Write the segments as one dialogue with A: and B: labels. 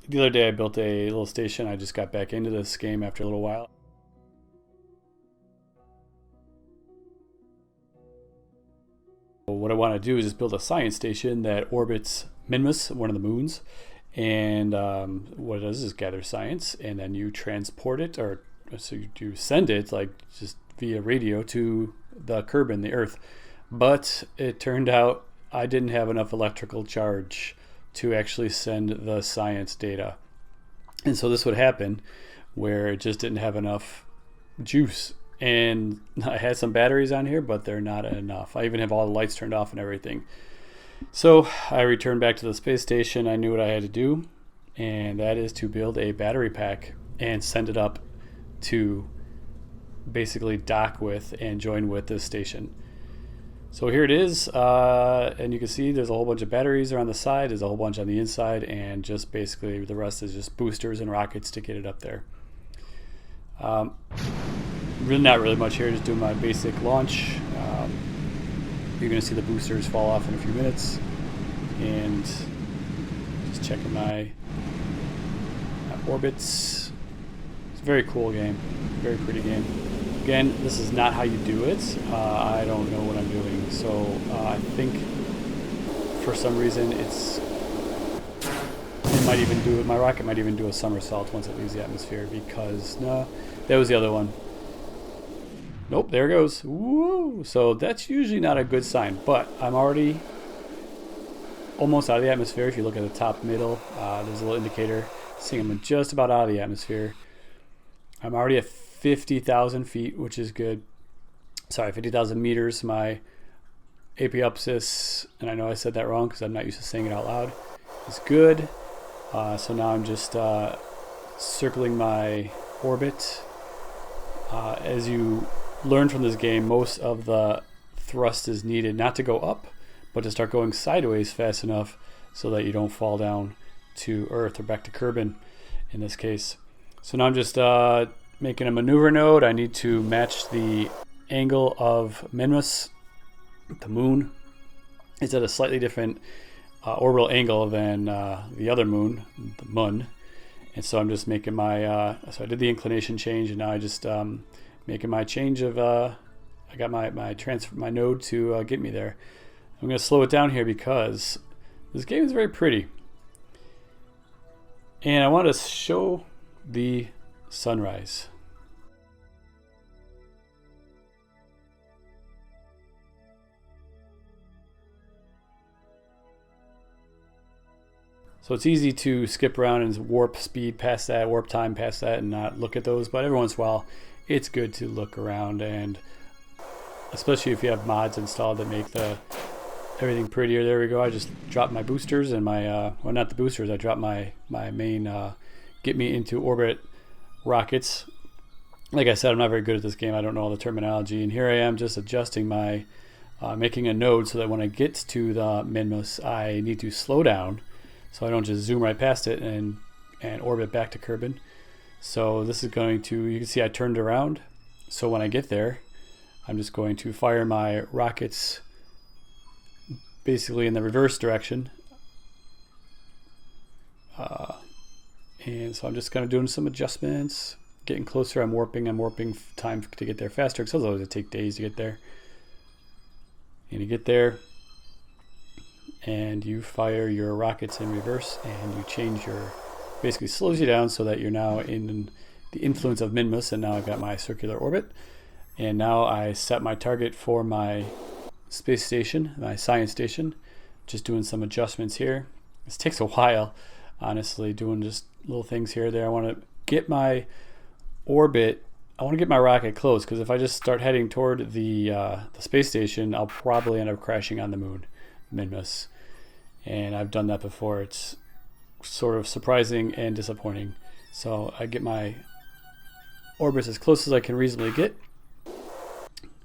A: The other day I built a little station. I just got back into this game after a little while. What I want to do is just build a science station that orbits Minmus, one of the moons, and what it does is gather science, and then you transport it, or so you send it like just via radio to the Kerbin, the Earth. But it turned out I didn't have enough electrical charge to actually send the science data, and so this would happen where it just didn't have enough juice. And I had some batteries on here, but they're not enough. I even have all the lights turned off and everything. So I returned back to the space station. I knew what I had to do, and that is to build a battery pack and send it up to basically dock with and join with this station. So here it is, and you can see there's a whole bunch of batteries are on the side, there's a whole bunch on the inside, and just basically the rest is just boosters and rockets to get it up there. Really not really much here, just doing my basic launch. You're going to see the boosters fall off in a few minutes, and just checking my orbits. It's a very cool game, very pretty game. Again, this is not how you do it. I don't know what I'm doing, so I think for some reason it might even do it. My rocket might even do a somersault once it leaves the atmosphere, because no, that was the other one. Nope, there it goes. Woo! So that's usually not a good sign, but I'm already almost out of the atmosphere. If you look at the top middle, there's a little indicator saying I'm just about out of the atmosphere. I'm already at 50,000 feet, which is good. Sorry, 50,000 meters. My apiopsis, and I know I said that wrong because I'm not used to saying it out loud, is good. So now I'm just circling my orbit. As you learn from this game, most of the thrust is needed not to go up, but to start going sideways fast enough so that you don't fall down to Earth or back to Kerbin in this case. So now I'm just making a maneuver node. I need to match the angle of Minmus, the moon. It's at a slightly different orbital angle than the other moon, the Mun. And so I'm just making my, so I did the inclination change, and now I just making my change of, I got my node to get me there. I'm going to slow it down here because this game is very pretty. And I want to show the sunrise. So it's easy to skip around and warp speed past that, warp time past that, and not look at those. But every once in a while, it's good to look around, and especially if you have mods installed that make everything prettier. There we go. I just dropped my boosters and my, well, not the boosters. I dropped my main get me into orbit rockets. Like I said, I'm not very good at this game. I don't know all the terminology, and here I am just adjusting my, making a node so that when I get to the Minmus, I need to slow down, so I don't just zoom right past it and orbit back to Kerbin. So this is going to, you can see I turned around. So when I get there, I'm just going to fire my rockets basically in the reverse direction. And so I'm just kind of doing some adjustments, getting closer. I'm warping time to get there faster, because otherwise it take days to get there. And you get there, and you fire your rockets in reverse, and you change your, basically slows you down so that you're now in the influence of Minmus, and now I've got my circular orbit. And now I set my target for my space station, my science station, just doing some adjustments here. This takes a while, honestly, doing just little things here or there. I want to get my orbit, I want to get my rocket close, because if I just start heading toward the space station, I'll probably end up crashing on the moon, Minmus. And I've done that before. It's sort of surprising and disappointing. So I get my orbits as close as I can reasonably get.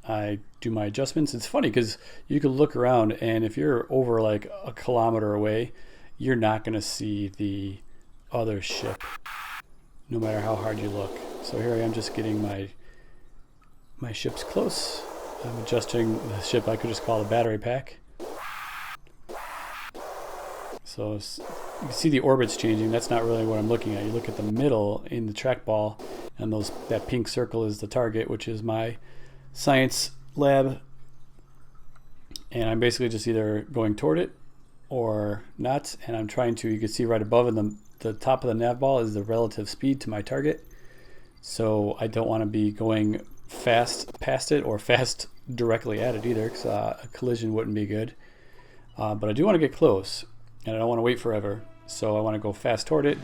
A: I do my adjustments. It's funny because you can look around, and if you're over like a kilometer away, you're not going to see the other ship, no matter how hard you look. So here I am just getting my ships close. I'm adjusting the ship. I could just call it a battery pack. So can see the orbits changing. That's not really what I'm looking at. You look at the middle in the trackball, and that pink circle is the target, which is my science lab. And I'm basically just either going toward it or not. And I'm trying to, you can see right above in the top of the nav ball is the relative speed to my target. So I don't want to be going fast past it or fast directly at it either, because a collision wouldn't be good. But I do want to get close, and I don't want to wait forever. So I want to go fast toward it.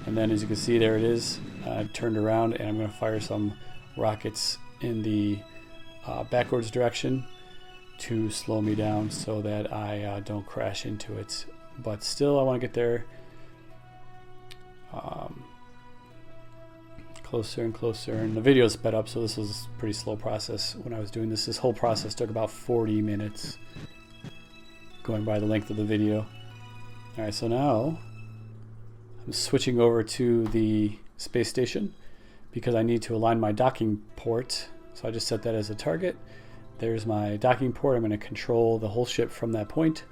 A: And then as you can see, there it is. I turned around, and I'm going to fire some rockets in the backwards direction to slow me down so that I don't crash into it. But still, I want to get there closer and closer. And the video is sped up, so this was a pretty slow process when I was doing this. This whole process took about 40 minutes, going by the length of the video. Alright, so now I'm switching over to the space station because I need to align my docking port. So I just set that as a target. There's my docking port. I'm going to control the whole ship from that point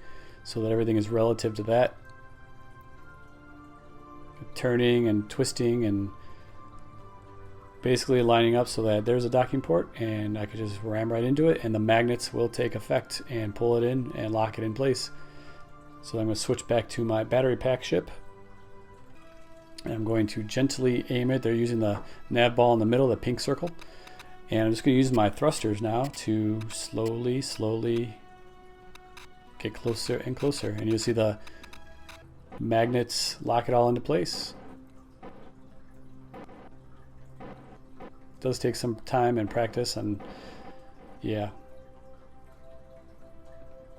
A: so that everything is relative to that. Turning and twisting and basically lining up so that there's a docking port, and I could just ram right into it, and the magnets will take effect and pull it in and lock it in place. So I'm going to switch back to my battery pack ship, and I'm going to gently aim it. They're using the nav ball in the middle, the pink circle. And I'm just going to use my thrusters now to slowly get closer and closer. And you'll see the magnets lock it all into place. It does take some time and practice, and yeah.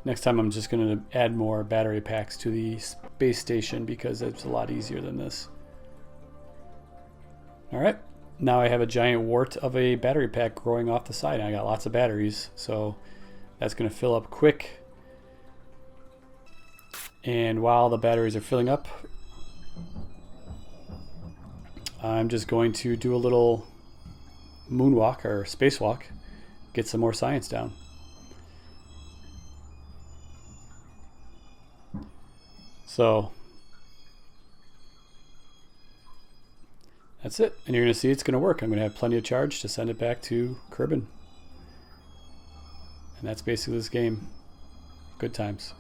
A: Next time I'm just going to add more battery packs to the space station because it's a lot easier than this. Alright. Now I have a giant wart of a battery pack growing off the side. I got lots of batteries, so that's going to fill up quick. And while the batteries are filling up, I'm just going to do a little moonwalk or spacewalk, get some more science down. So that's it, and you're going to see it's going to work. I'm going to have plenty of charge to send it back to Kerbin. And that's basically this game. Good times.